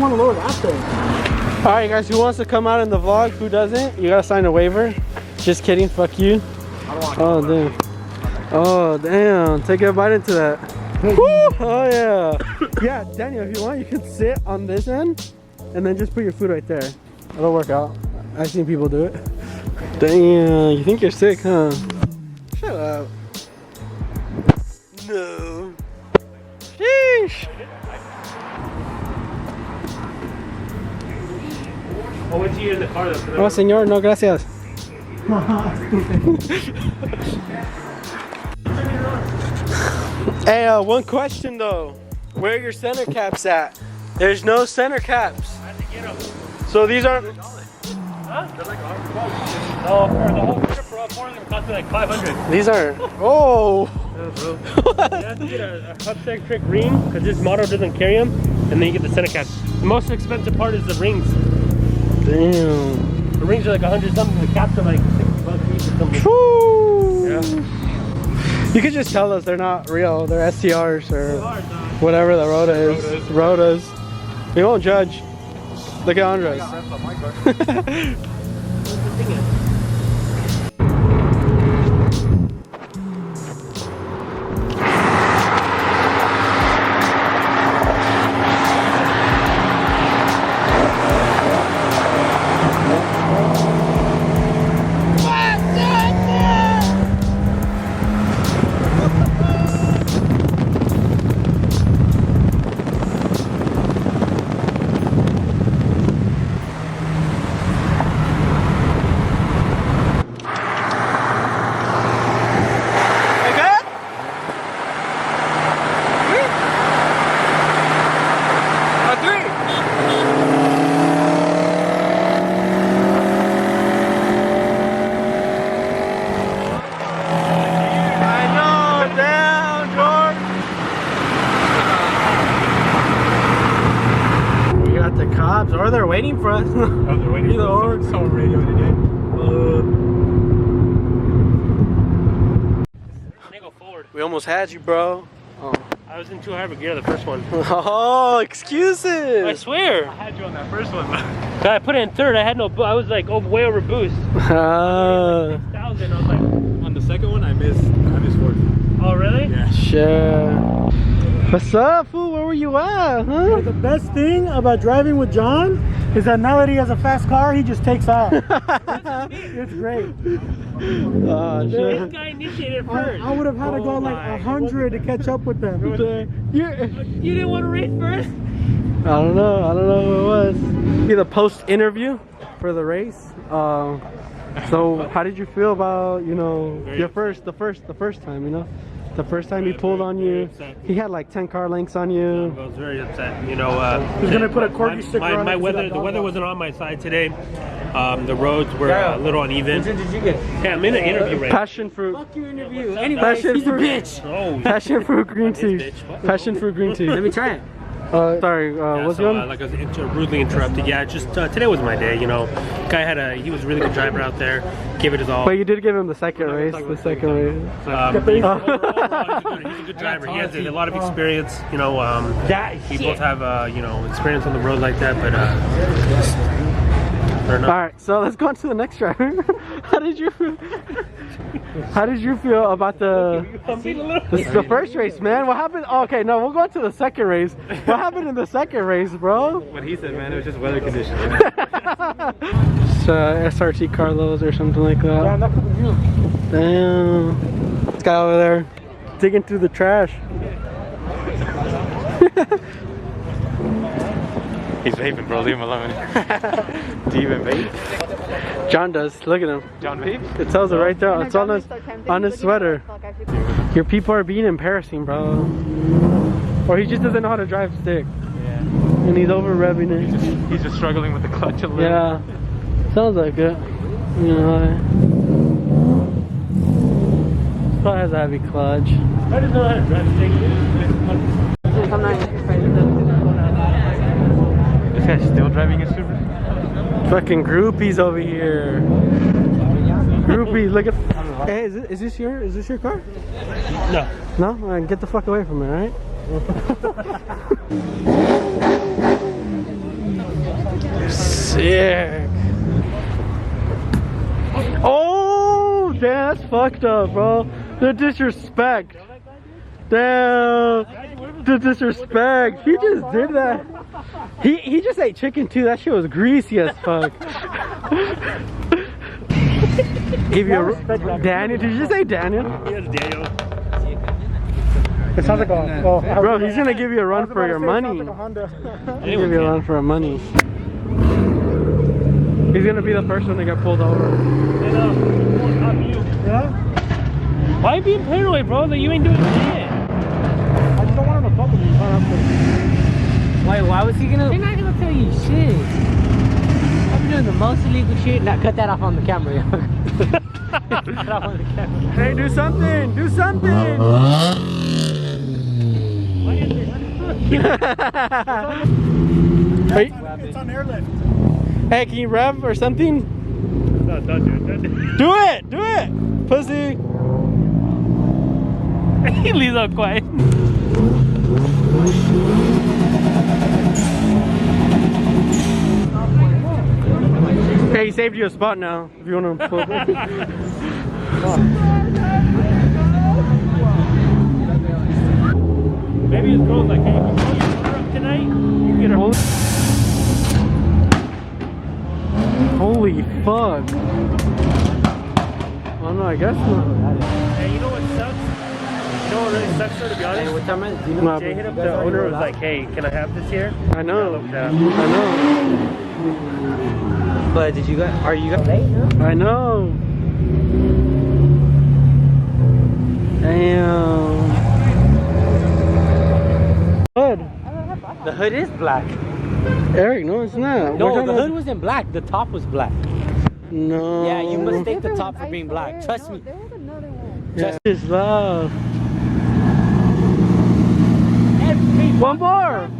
want to lower that thing. Alright guys, who wants to come out in the vlog? Who doesn't? You gotta sign a waiver. Just kidding, fuck you. Oh damn. Oh damn. Take a bite into that. Woo! Oh yeah. Yeah, Daniel, if you want, you can sit on this end and then just put your food right there. It'll work out. I've seen people do it. Damn, you think you're sick, huh? Shut up. No. Sheesh. Oh, what's here in the car? Oh, señor, no gracias. Hey, one question though. Where are your center caps at? There's no center caps. I had to get them. So these aren't... Huh? They're like $100. Oh, for the whole trip for all four of them cost me like $500. These aren't... Oh! Yeah, bro. You have to get a hub-centric ring because this model doesn't carry them, and then you get the center caps. The most expensive part is the rings. Damn. The rings are like 100 something. The caps are like $60 each or something. Woo! Yeah. You could just tell us they're not real. They're STRs or whatever the Rota is. Rotas. We won't judge. Look at Andres. Or they're waiting for us. Oh, they're waiting for us. Someone radio today. They go forward. We almost had you, bro. Oh. I was in too high of a gear the first one. Oh, excuses. I swear. I had you on that first one. I put it in third. I had no. I was like way over boost. 6,000. I was like. On the second one, I missed fourth. Oh really? Yeah. Sure. What's up, fool? Where were you at, huh? The best thing about driving with John is that now that he has a fast car, he just takes off. It's great. Oh, shit. This guy initiated first. I would have had to go like 100 to catch up with them. You didn't want to race first? I don't know who it was. Be the post interview for the race. So how did you feel about, you know, the first time, you know? The first time he pulled on you, he had like 10 car lengths on you. I was very upset. You know, he's gonna put a corgi sticker on my weather. The weather wasn't on my side today. The roads were a little uneven. What did you get? Yeah, I'm in an interview right now. Passion fruit. Fuck your interview. Anyway, Passion he's a fruit. bitch. Oh, Passion fruit green tea. Passion fruit green tea. Let me try it. Sorry, what's going on? Like I was rudely interrupted. Yeah, just today was my day. You know, guy he was a really good driver out there. Gave it his all. But you did give him the second race. The second race. He's a good driver. He has a lot of experience. You know, we both have you know, experience on the road like that. But all right, so let's go on to the next driver. How did you feel about the first race, man? What happened? Oh, okay, no, we'll go on to the second race. What happened in the second race, bro? What he said, man, it was just weather conditions. Just SRT Carlos or something like that. Damn. This guy over there digging through the trash. He's vaping, bro. Leave him alone. Do you even vape? John does. Look at him. John vapes? It tells it right there. It's on his sweater. Your people are being embarrassing, bro. Or he just doesn't know how to drive stick. Yeah. And he's over revving it. He's just struggling with the clutch a little. Yeah. Sounds like it. You know. Probably has a heavy clutch. I just know how to drive stick. I'm not afraid of This guy's still driving a Supra? Fucking groupies over here. Groupies, look at. Hey, is this your car? No. No? All right, get the fuck away from it, alright? That's fucked up, bro. The disrespect. Damn. The disrespect. He just did that. He just ate chicken too. That shit was greasy as fuck. Give you a Daniel. Did you just say Daniel? Yes, Daniel. It sounds like a... Oh, Bro, he's gonna give you a run for your money. Like a Honda. He'll give you a run for your money. He's gonna be the first one to get pulled over. Not you. Yeah? Why are you being paranoid, bro? That you ain't doing shit. I just don't want him to fuck with me. Wait, why was he gonna? They're not gonna tell you shit. I'm doing the most illegal shit. Now cut that off on the camera, yo. Cut it off on the camera. Hey, do something! Do something! Hey, It's on airlift. hey, can you rev or something? No, don't do it. Don't do it. Do it! Do it! Pussy! He leaves out quiet. Hey, he saved you a spot now. If you want to pull back. Maybe his girl's like, hey, if you pull your motor up tonight, you get her. Holy fuck. Oh no, I guess not. Hey, you know what sucks? You know what really sucks though, to be honest? Hey, what time is it? Do you know? Nah, Jay hit up the owner, was like, hey, can I have this here? I know. Yeah. I know. But did you guys? Are you guys late? I know. Damn. Hood. The hood is black. Eric, no, it's not. No, the hood wasn't black. The top was black. No. Yeah, you mistake the top for being black. Trust me. There was another one. Yeah, it's love. Every One more.